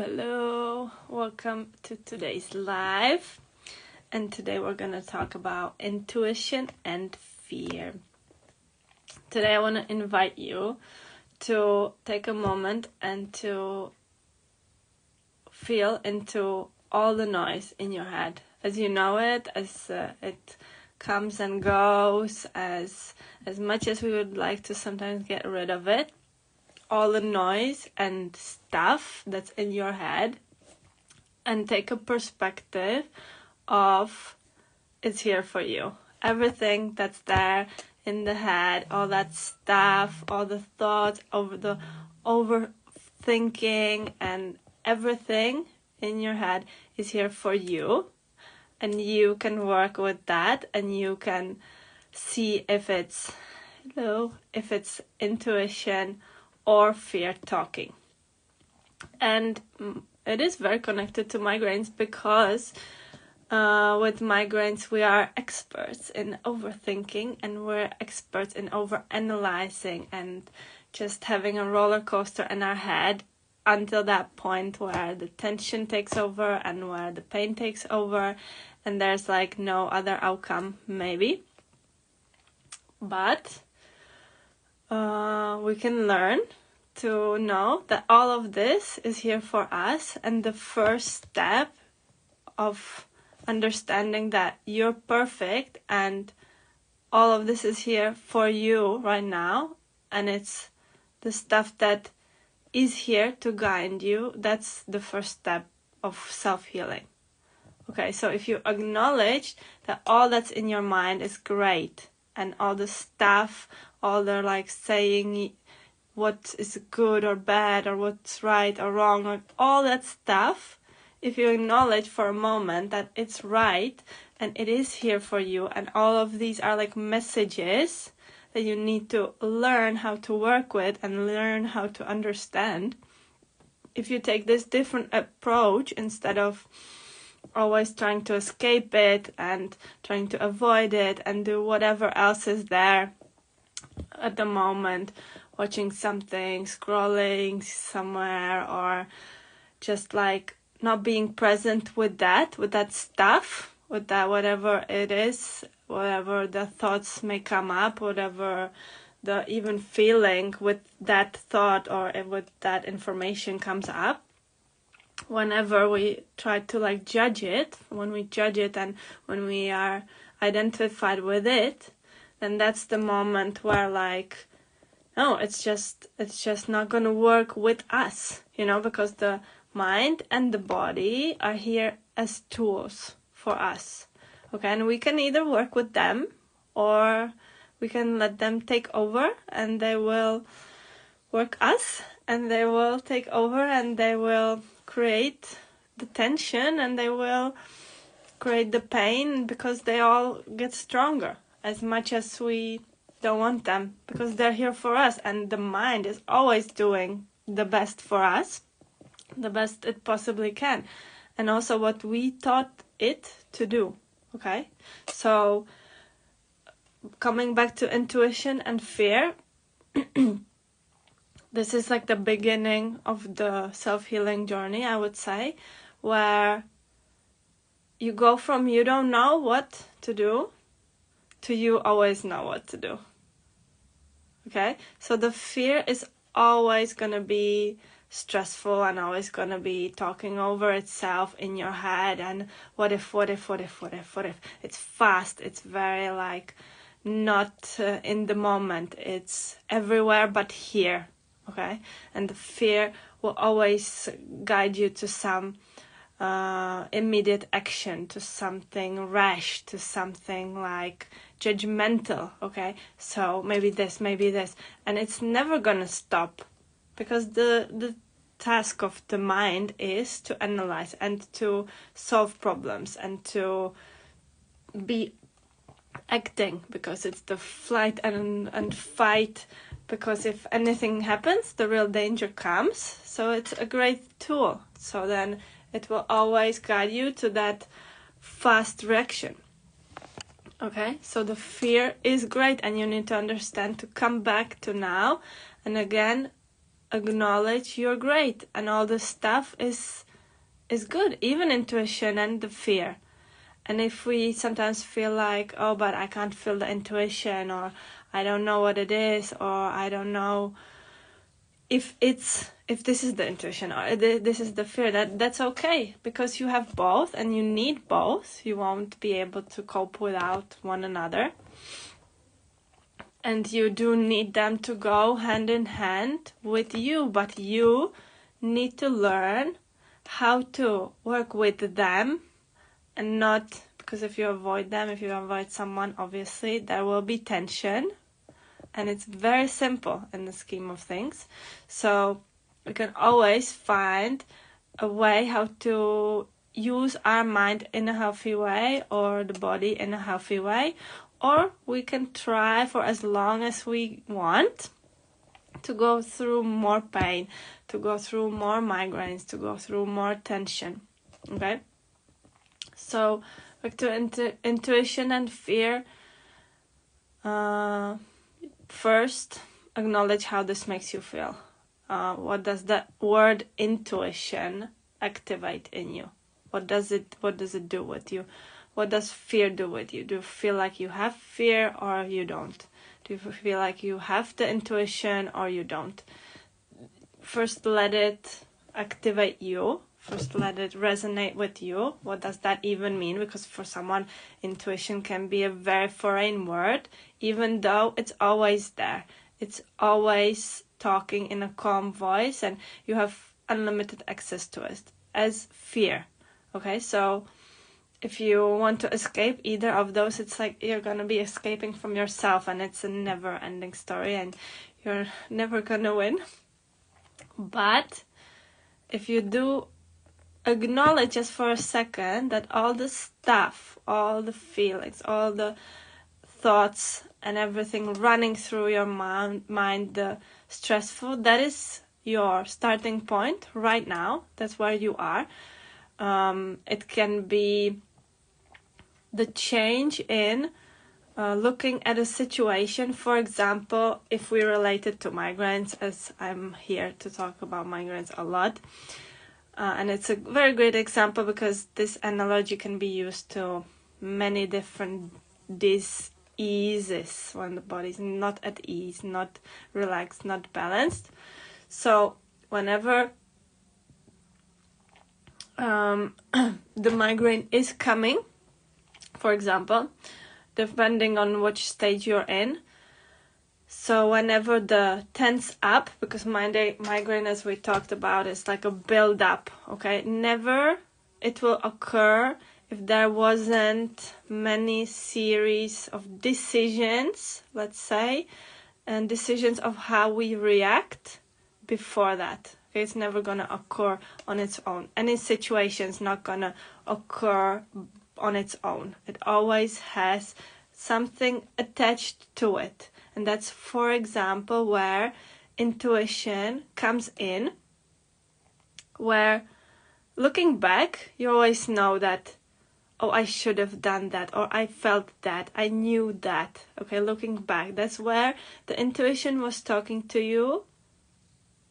Hello. Welcome to today's live. And today we're going to talk about intuition and fear. Today I want to invite you to take a moment and to feel into all the noise in your head as you know it, as it comes and goes, as much as we would like to sometimes get rid of it. All the noise and stuff that's in your head, and take a perspective of it's here for you. Everything that's there in the head, all that stuff, all the thoughts, over the overthinking, and everything in your head is here for you, and you can work with that, and you can see if it's intuition or fear talking. And it is very connected to migraines because with migraines we are experts in overthinking, and we're experts in overanalyzing and just having a roller coaster in our head until that point where the tension takes over and where the pain takes over, and there's like no other outcome maybe. But we can learn to know that all of this is here for us, and the first step of understanding that you're perfect and all of this is here for you right now, and it's the stuff that is here to guide you. That's the first step of self-healing. Okay, so if you acknowledge that all that's in your mind is great, and all the stuff, all the like saying what is good or bad or what's right or wrong, or all that stuff, if you acknowledge for a moment that it's right and it is here for you, and all of these are like messages that you need to learn how to work with and learn how to understand. If you take this different approach, instead of always trying to escape it and trying to avoid it and do whatever else is there at the moment, watching something, scrolling somewhere, or just like not being present with that stuff, with that whatever it is, whatever the thoughts may come up, whatever the even feeling with that thought or with that information comes up. Whenever we try to like judge it, when we judge it and when we are identified with it, then that's the moment where like, no, it's just not going to work with us, because the mind and the body are here as tools for us. Okay, and we can either work with them or we can let them take over, and they will work us, and they will take over, and they will create the tension, and they will create the pain, because they all get stronger as much as we don't want them, because they're here for us, and the mind is always doing the best for us, the best it possibly can, and also what we taught it to do. Okay, so coming back to intuition and fear, this is like the beginning of the self-healing journey, I would say, where you go from you don't know what to do to you always know what to do. Okay, so the fear is always going to be stressful and always going to be talking over itself in your head, and what if. It's fast, it's very like not in the moment, it's everywhere but here. Okay, and the fear will always guide you to some immediate action, to something rash, to something like judgmental. Okay, so maybe this, and it's never gonna stop, because the task of the mind is to analyze and to solve problems and to be acting, because it's the flight and fight, because if anything happens, the real danger comes. So it's a great tool. So then it will always guide you to that fast reaction. Okay, so the fear is great, and you need to understand to come back to now, and again acknowledge you're great and all this stuff is good, even intuition and the fear. And if we sometimes feel like, oh, but I can't feel the intuition, or I don't know what it is, or I don't know if this is the intuition or this is the fear, that's okay, because you have both and you need both. You won't be able to cope without one another. And you do need them to go hand in hand with you, but you need to learn how to work with them and not, because if you avoid them, if you avoid someone, obviously there will be tension. And it's very simple in the scheme of things. So we can always find a way how to use our mind in a healthy way, or the body in a healthy way. Or we can try for as long as we want to go through more pain, to go through more migraines, to go through more tension. Okay? So back to intuition and fear. First, acknowledge how this makes you feel. What does the word intuition activate in you? What does it do with you? What does fear do with you? Do you feel like you have fear or you don't? Do you feel like you have the intuition or you don't? First, let it activate you. First, let it resonate with you. What does that even mean? Because for someone, intuition can be a very foreign word, even though it's always there. It's always talking in a calm voice, and you have unlimited access to it, as fear. Okay, so if you want to escape either of those, it's like you're going to be escaping from yourself, and it's a never-ending story, and you're never going to win. But if you do acknowledge just for a second that all the stuff, all the feelings, all the thoughts and everything running through your mind, the stressful, that is your starting point right now. That's where you are. It can be the change in looking at a situation. For example, if we relate it to migraines, as I'm here to talk about migraines a lot, and it's a very great example because this analogy can be used to many different diseases when the body is not at ease, not relaxed, not balanced. So whenever the migraine is coming, for example, depending on which stage you're in, so whenever the tense up, because migraine, as we talked about, is like a build up, okay? Never it will occur if there wasn't many series of decisions, let's say, and decisions of how we react before that. Okay, it's never going to occur on its own. Any situation is not going to occur on its own. It always has something attached to it. And that's, for example, where intuition comes in, where looking back, you always know that, oh, I should have done that, or I felt that, I knew that. Okay, looking back, that's where the intuition was talking to you,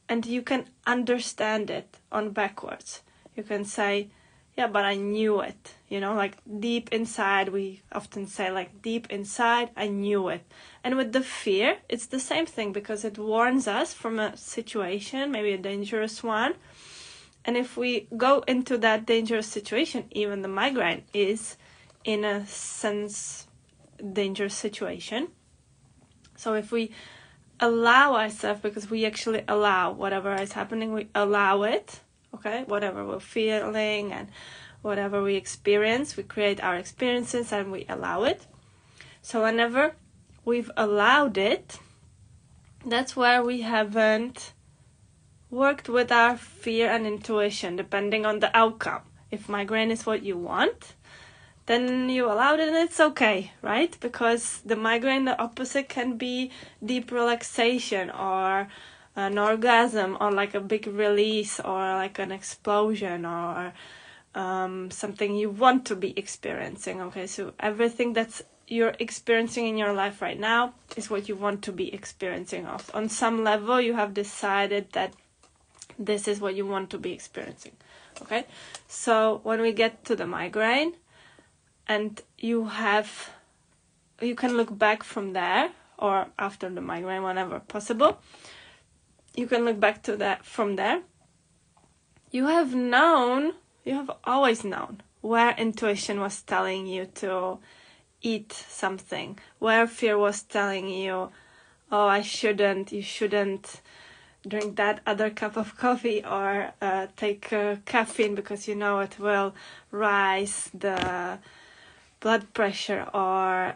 and you can understand it on backwards. You can say, yeah, but I knew it, like deep inside. We often say like deep inside, I knew it. And with the fear, it's the same thing, because it warns us from a situation, maybe a dangerous one. And if we go into that dangerous situation, even the migraine is in a sense dangerous situation. So if we allow ourselves, because we actually allow whatever is happening, we allow it. Okay, whatever we're feeling and whatever we experience, we create our experiences and we allow it. So whenever we've allowed it, that's where we haven't worked with our fear and intuition, depending on the outcome. If migraine is what you want, then you allowed it and it's okay, right? Because the migraine, the opposite can be deep relaxation or an orgasm, or like a big release, or like an explosion, or something you want to be experiencing. Okay, so everything that's you're experiencing in your life right now is what you want to be experiencing of. On some level, you have decided that this is what you want to be experiencing. Okay, so when we get to the migraine, and you can look back from there, or after the migraine, whenever possible, you can look back to that from there. You have always known where intuition was telling you to eat something, where fear was telling you, oh, you shouldn't drink that other cup of coffee, or take caffeine because it will rise the blood pressure, or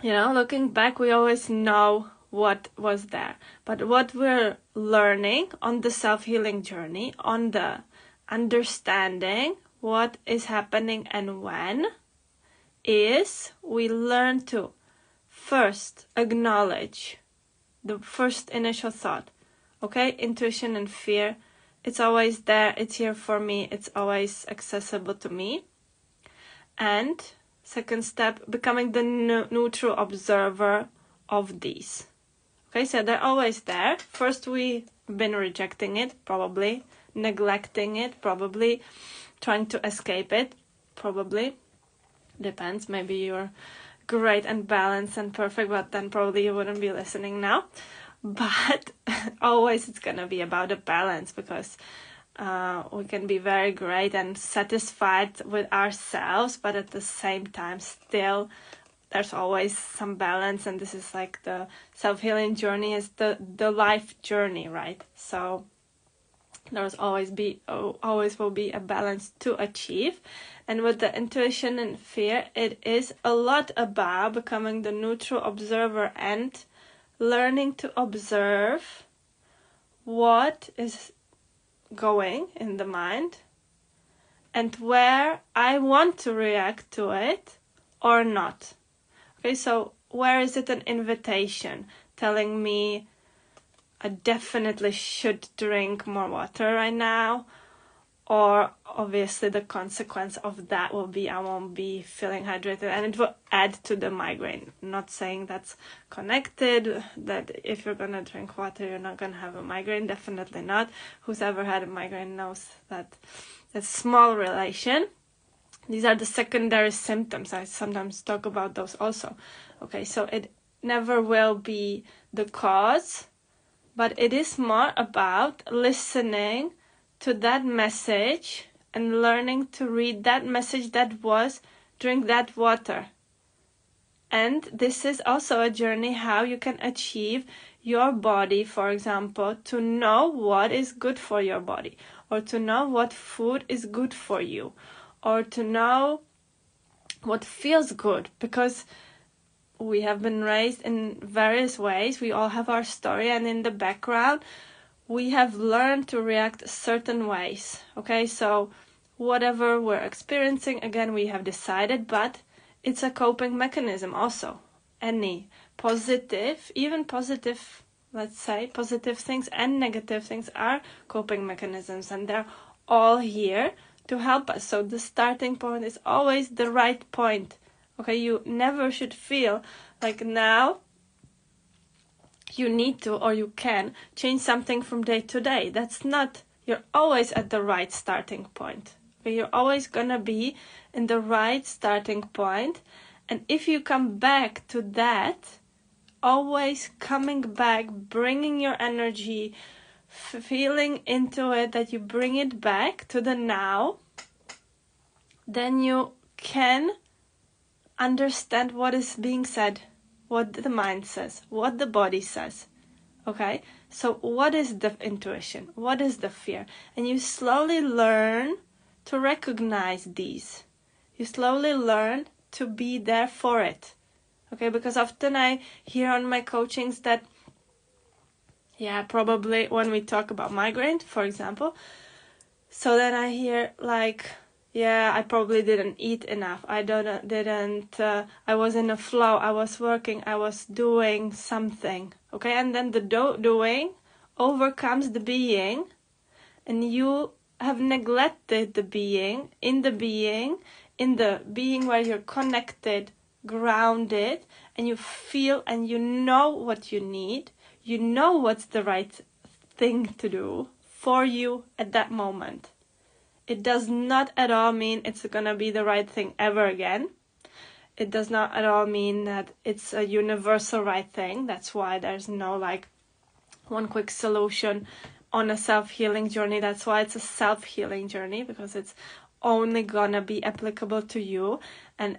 looking back, we always know what was there. But what we're learning on the self-healing journey, on the understanding what is happening and when, is we learn to first acknowledge the first initial thought. Okay, intuition and fear, it's always there, it's here for me, it's always accessible to me. And second step, becoming the neutral observer of these. Okay, so they're always there. First, we've been rejecting it, probably, neglecting it, probably, trying to escape it, probably. Depends, maybe you're great and balanced and perfect, but then probably you wouldn't be listening now. But always it's gonna be about a balance, because we can be very great and satisfied with ourselves, but at the same time still there's always some balance, and this is like the self-healing journey is the life journey, right? So there's always will be a balance to achieve. And with the intuition and fear, it is a lot about becoming the neutral observer and learning to observe what is going in the mind and where I want to react to it or not. Okay, so where is it an invitation telling me I definitely should drink more water right now, or obviously the consequence of that will be I won't be feeling hydrated, and it will add to the migraine. Not saying that's connected, that if you're gonna drink water you're not gonna have a migraine, definitely not. Who's ever had a migraine knows that it's small relation. These are the secondary symptoms. I sometimes talk about those also. Okay, so it never will be the cause, but it is more about listening to that message and learning to read that message that was drink that water. And this is also a journey how you can achieve your body, for example, to know what is good for your body, or to know what food is good for you, or to know what feels good, because we have been raised in various ways. We all have our story, and in the background we have learned to react certain ways. Okay, so whatever we're experiencing, again, we have decided, but it's a coping mechanism also. Any positive, even positive, let's say, positive things and negative things are coping mechanisms, and they're all here to help us. So the starting point is always the right point. Okay, you never should feel like now you need to or you can change something from day to day. That's not, you're always at the right starting point. Okay, you're always gonna be in the right starting point. And if you come back to that, always coming back, bringing your energy, feeling into it, that you bring it back to the now, then you can understand what is being said, what the mind says, what the body says. Okay, so what is the intuition? What is the fear? And you slowly learn to recognize these. You slowly learn to be there for it. Okay, because often I hear on my coachings that, probably when we talk about migraine, for example, so then I hear like, I probably didn't eat enough. I was in a flow. I was working. I was doing something. Okay, and then the doing overcomes the being, and you have neglected the being. In the being, in the being where you're connected, grounded, and you feel and you know what you need, you know what's the right thing to do for you at that moment. It does not at all mean it's gonna be the right thing ever again. It does not at all mean that it's a universal right thing. That's why there's no like one quick solution on a self-healing journey. That's why it's a self-healing journey, because it's only gonna be applicable to you. And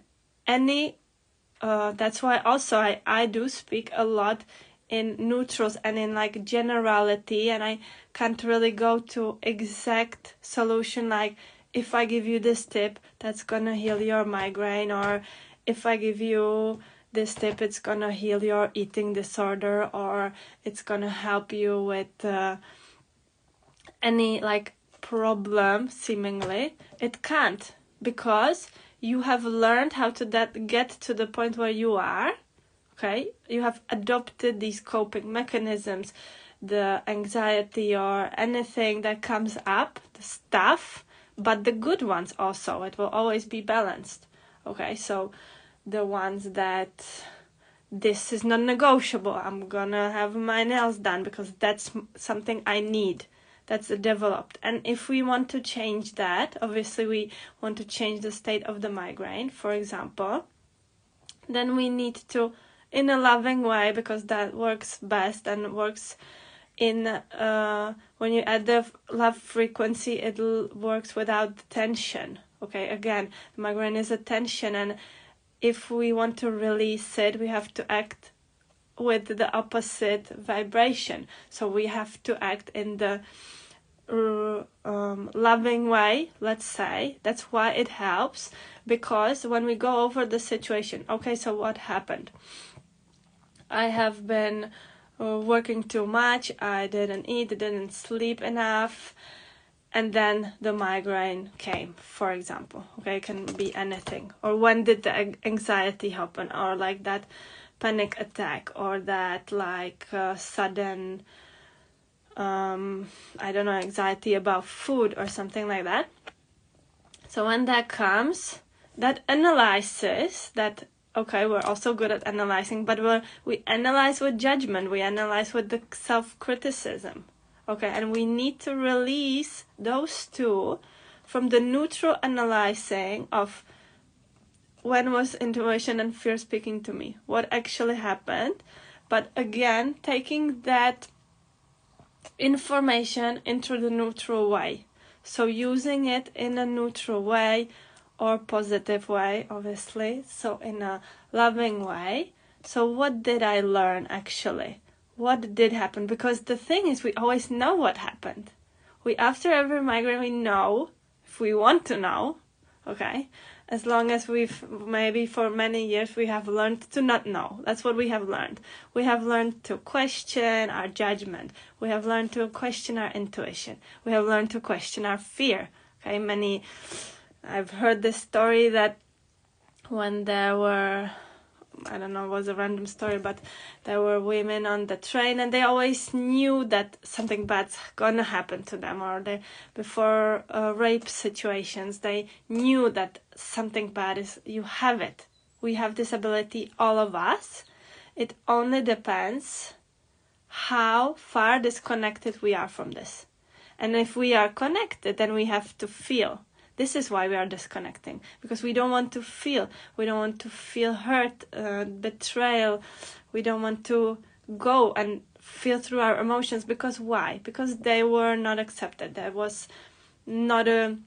that's why also I do speak a lot in neutrals and in like generality, and I can't really go to exact solution like, if I give you this tip, that's gonna heal your migraine, or if I give you this tip, it's gonna heal your eating disorder, or it's gonna help you with any like problem. Seemingly it can't, because you have learned how to get to the point where you are. Okay, you have adopted these coping mechanisms, the anxiety or anything that comes up, the stuff, but the good ones also. It will always be balanced. Okay, so the ones that this is non-negotiable. I'm gonna have my nails done because that's something I need. That's developed. And if we want to change that, obviously we want to change the state of the migraine, for example, then we need to, in a loving way, because that works best and works in when you add the love frequency, it works without tension. Okay, again, the migraine is a tension, and if we want to release it, we have to act with the opposite vibration. So we have to act in the loving way, let's say. That's why it helps, because when we go over the situation, okay, so what happened? I have been working too much, I didn't eat, didn't sleep enough, and then the migraine came, for example. Okay, it can be anything. Or when did the anxiety happen, or like that panic attack, or that like sudden I don't know, anxiety about food or something like that. So when that comes, that analysis, that, okay, we're also good at analyzing, but we analyze with judgment, we analyze with the self-criticism. Okay, and we need to release those two from the neutral analyzing of when was intuition and fear speaking to me, what actually happened, but again, taking that information into the neutral way. So using it in a neutral way or positive way, obviously. So in a loving way. So what did I learn actually? What did happen? Because the thing is, we always know what happened. After every migraine, we know, if we want to know, okay? As long as maybe for many years we have learned to not know. That's what we have learned. We have learned to question our judgment. We have learned to question our intuition. We have learned to question our fear. Okay, I've heard this story that when there were, I don't know, it was a random story, but there were women on the train and they always knew that something bad's gonna happen to them, or before rape situations, they knew that something bad is, you have it. We have this ability, all of us. It only depends how far disconnected we are from this. And if we are connected, then we have to feel. This is why we are disconnecting, because we don't want to feel. We don't want to feel hurt, betrayal. We don't want to go and feel through our emotions. Because why? Because they were not accepted. That was not a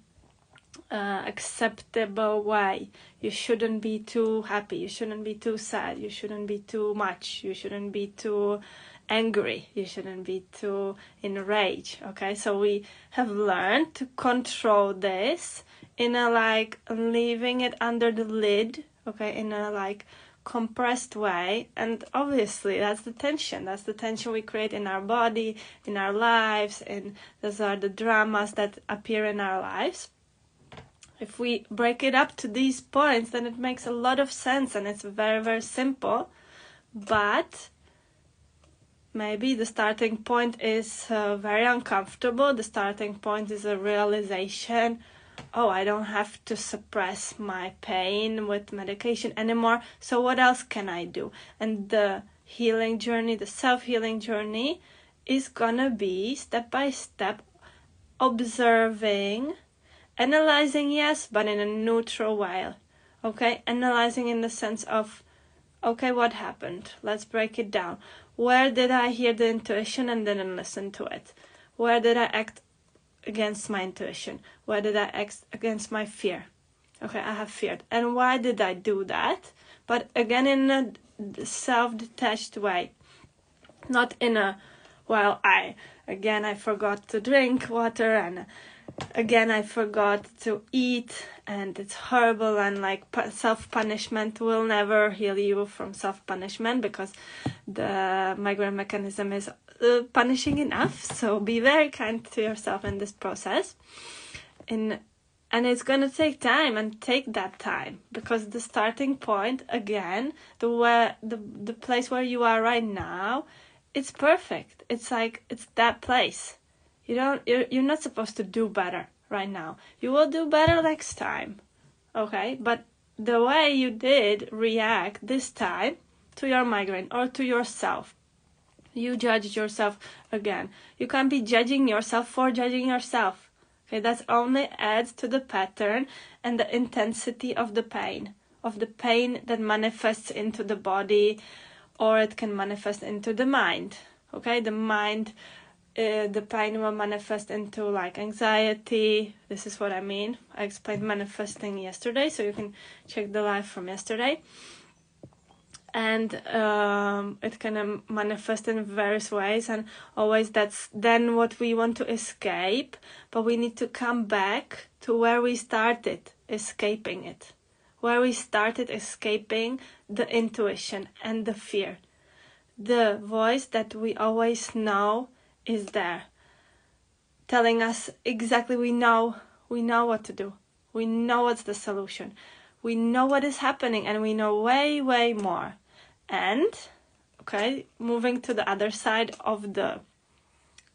acceptable way. You shouldn't be too happy. You shouldn't be too sad. You shouldn't be too much. You shouldn't be too angry. You shouldn't be too in rage. Okay, so we have learned to control this in a like leaving it under the lid, okay, in a like compressed way. And obviously that's the tension we create in our body, in our lives, and those are the dramas that appear in our lives. If we break it up to these points, then it makes a lot of sense, and it's very, very simple. But maybe the starting point is very uncomfortable. The starting point is a realization oh, I don't have to suppress my pain with medication anymore. So what else can I do? And the healing journey, the self-healing journey, is gonna be step by step, observing, analyzing, yes, but in a neutral way. Okay, analyzing in the sense of, okay, what happened? Let's break it down. Where did I hear the intuition and didn't listen to it? Where did I act against my intuition? Where did I act against my fear? Okay, I have feared. And why did I do that? But again, in a self-detached way. Not in a, well, I forgot to drink water, and again I forgot to eat, and it's horrible, and like self-punishment will never heal you from self-punishment, because the migraine mechanism is punishing enough. So be very kind to yourself in this process. And it's going to take time, and take that time, because the starting point, again, the place where you are right now, it's perfect. It's like, it's that place. You're not supposed to do better right now. You will do better next time. Okay? But the way you did react this time to your migraine or to yourself, you judged yourself again. You can't be judging yourself for judging yourself. Okay? That only adds to the pattern and the intensity of the pain that manifests into the body, or it can manifest into the mind. Okay? The mind, the pain will manifest into like anxiety. This is what I mean. I explained manifesting yesterday, so you can check the live from yesterday. And it can manifest in various ways, and always that's then what we want to escape, but we need to come back to where we started escaping it, where we started escaping the intuition and the fear. The voice that we always know is there, telling us exactly, we know what to do. We know what's the solution. We know what is happening, and we know way, way more. And, okay, moving to the other side of the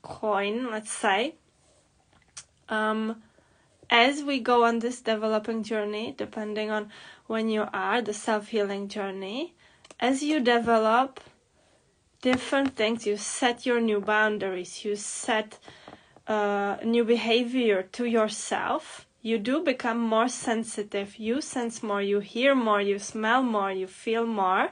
coin, let's say, as we go on this developing journey, depending on when you are, the self-healing journey, as you develop different things, you set your new boundaries, you set new behavior to yourself, you do become more sensitive, you sense more, you hear more, you smell more, you feel more.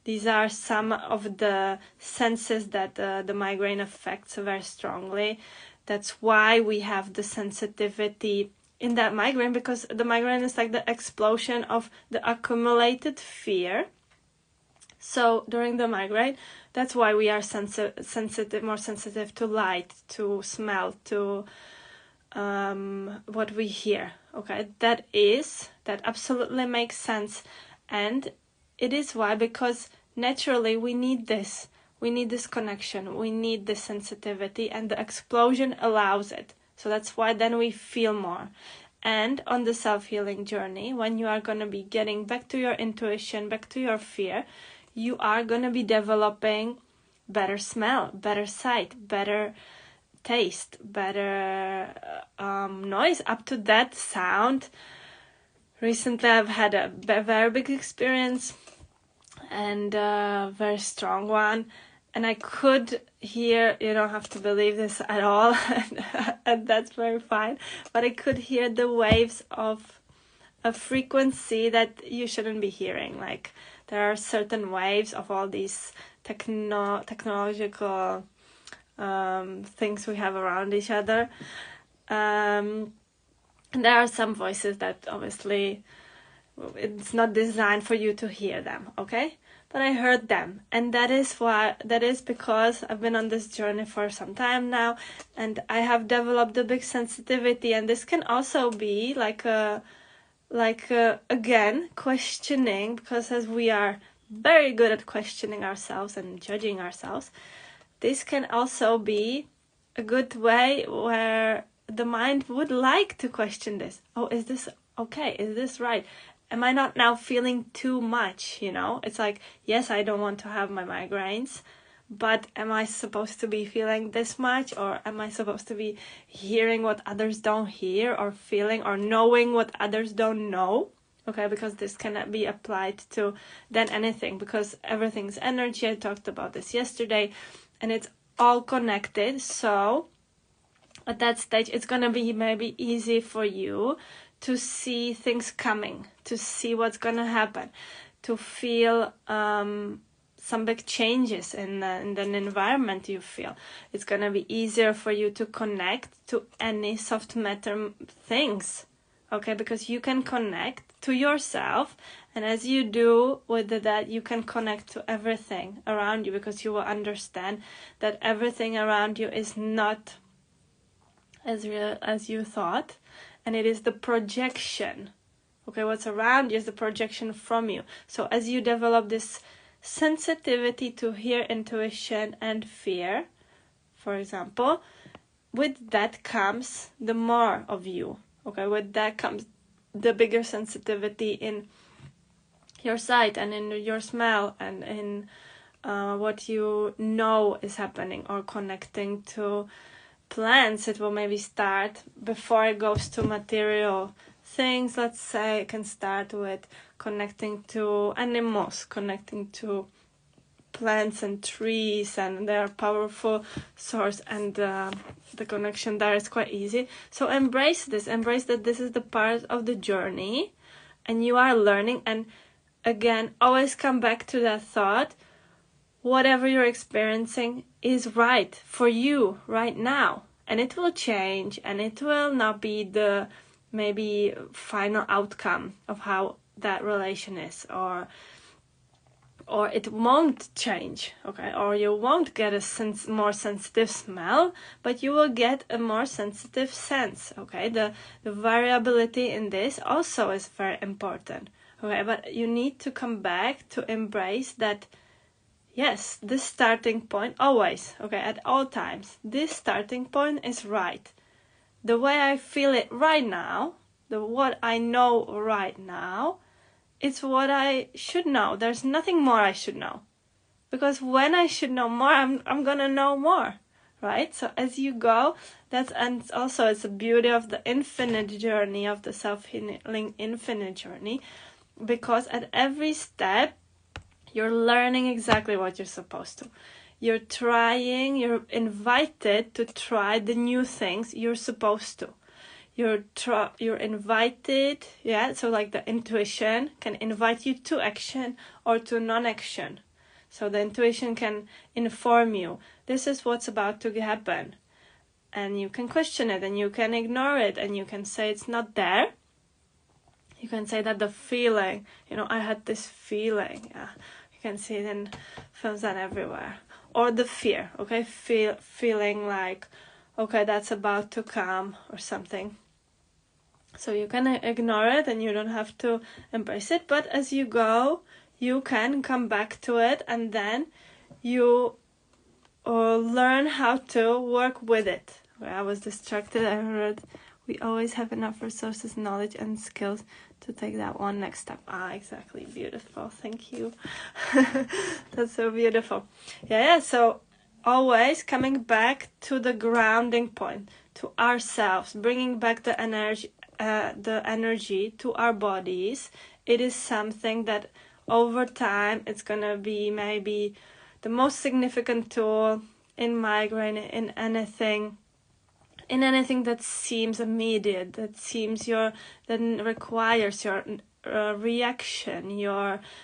These are some of the senses that the migraine affects very strongly. That's why we have the sensitivity in that migraine, because the migraine is like the explosion of the accumulated fear. So during the migraine, that's why we are sensitive, more sensitive to light, to smell, to what we hear. Okay, that absolutely makes sense. And it is why, because naturally we need this connection, we need this sensitivity, and the explosion allows it. So that's why then we feel more. And on the self-healing journey, when you are going to be getting back to your intuition, back to your fear, you are going to be developing better smell, better sight, better taste, better noise. Up to that sound, recently I've had a very big experience, and a very strong one, and I could hear, you don't have to believe this at all, and that's very fine, but I could hear the waves of a frequency that you shouldn't be hearing. Like, there are certain waves of all these technological things we have around each other, and there are some voices that obviously it's not designed for you to hear them, okay? But I heard them, and that is because I've been on this journey for some time now, and I have developed a big sensitivity. And this can also be again, questioning, because as we are very good at questioning ourselves and judging ourselves, this can also be a good way where the mind would like to question this. Oh, is this okay? Is this right? Am I not now feeling too much, It's like, yes, I don't want to have my migraines, but am I supposed to be feeling this much, or am I supposed to be hearing what others don't hear, or feeling or knowing what others don't know? Okay, because this cannot be applied to then anything, because everything's energy. I talked about this yesterday, and it's all connected. So at that stage, it's gonna be maybe easy for you to see things coming, to see what's gonna happen, to feel some big changes in the environment you feel. It's gonna be easier for you to connect to any soft matter things, okay? Because you can connect to yourself, and as you do with that, you can connect to everything around you, because you will understand that everything around you is not as real as you thought, and it is the projection. Okay, what's around you is the projection from you. So as you develop this sensitivity to hear intuition and fear, for example, with that comes the more of you. Okay, with that comes the bigger sensitivity in your sight and in your smell and in what you know is happening, or connecting to plants. It will maybe start before it goes to material things. Let's say it can start with connecting to animals, connecting to plants and trees, and their powerful source, and the connection there is quite easy. So embrace this, embrace that this is the part of the journey, and you are learning. And again, always come back to that thought: whatever you're experiencing is right for you right now, and it will change, and it will not be the maybe final outcome of how that relation is, or it won't change, okay? Or you won't get a more sensitive smell, but you will get a more sensitive sense, okay? The variability in this also is very important, okay? But you need to come back to embrace that, yes, this starting point always, okay, at all times, this starting point is right. The way I feel it right now, what I know right now, it's what I should know. There's nothing more I should know. Because when I should know more, I'm gonna know more, right? So as you go, and also it's the beauty of the infinite journey, of the self-healing infinite journey, because at every step, you're learning exactly what you're supposed to. You're invited to try the new things you're supposed to. You're invited, yeah, so like the intuition can invite you to action or to non-action. So the intuition can inform you, this is what's about to happen. And you can question it, and you can ignore it, and you can say it's not there. You can say that the feeling, I had this feeling, yeah. You can see it in films and everywhere. Or the fear, okay, feeling like, okay, that's about to come or something. So you can ignore it, and you don't have to embrace it. But as you go, you can come back to it, and then you learn how to work with it. I was distracted. I heard we always have enough resources, knowledge, and skills to take that one next step. Exactly. Beautiful. Thank you. That's so beautiful. Yeah. So always coming back to the grounding point, to ourselves, bringing back the energy to our bodies. It is something that over time it's gonna be maybe the most significant tool in migraine, in anything that seems immediate, that requires your reaction,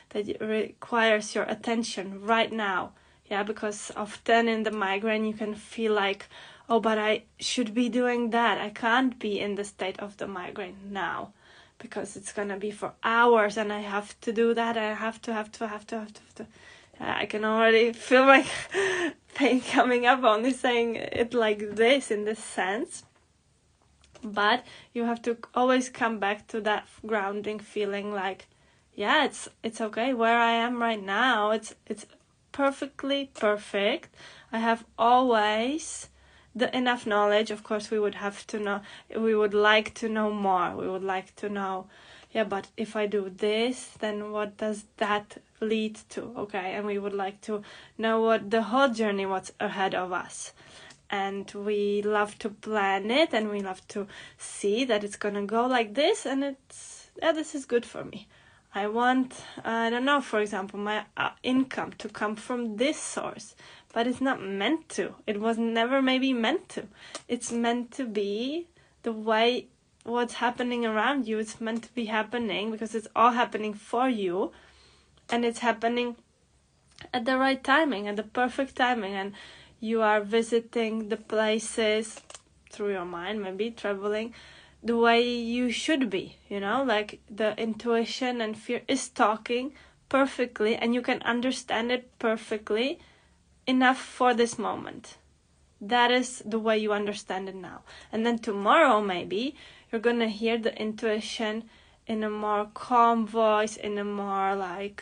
that requires your attention right now. Yeah, because often in the migraine you can feel like, oh, but I should be doing that. I can't be in the state of the migraine now, because it's gonna be for hours, and I have to do that. I have to. I can already feel my pain coming up only saying it like this, in this sense. But you have to always come back to that grounding feeling, like, yeah, it's okay where I am right now. It's perfectly perfect. I have always the enough knowledge. Of course, we would like to know more. We would like to know, yeah, but if I do this, then what does that lead to? Okay, and we would like to know what the whole journey, what's ahead of us. And we love to plan it, and we love to see that it's gonna go like this, and this is good for me. I want, I don't know, for example, my income to come from this source, but it's not meant to. It was never maybe meant to. It's meant to be the way what's happening around you. It's meant to be happening because it's all happening for you, and it's happening at the right timing, at the perfect timing, and you are visiting the places through your mind, maybe traveling the way you should be, like the intuition and fear is talking perfectly, and you can understand it perfectly enough for this moment. That is the way you understand it now. And then tomorrow, maybe, you're gonna hear the intuition in a more calm voice, in a more like,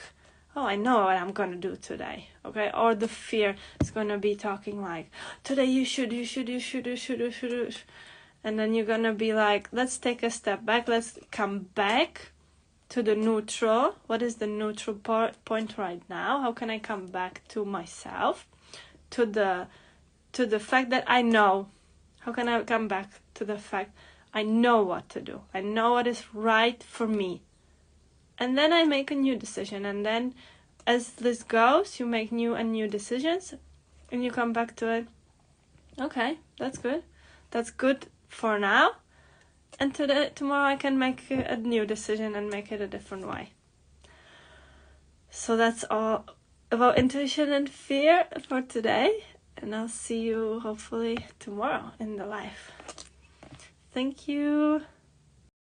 oh, I know what I'm gonna do today, okay? Or the fear is gonna be talking like, today you should. And then you're gonna be like, let's take a step back, let's come back to the neutral. What is the neutral point right now? How can I come back to myself, to the fact that I know? How can I come back to the fact I know what to do? I know what is right for me. And then I make a new decision. And then as this goes, you make new decisions, and you come back to it. Okay, that's good. That's good for now. And tomorrow I can make a new decision and make it a different way. So that's all about intuition and fear for today. And I'll see you hopefully tomorrow in the live. Thank you.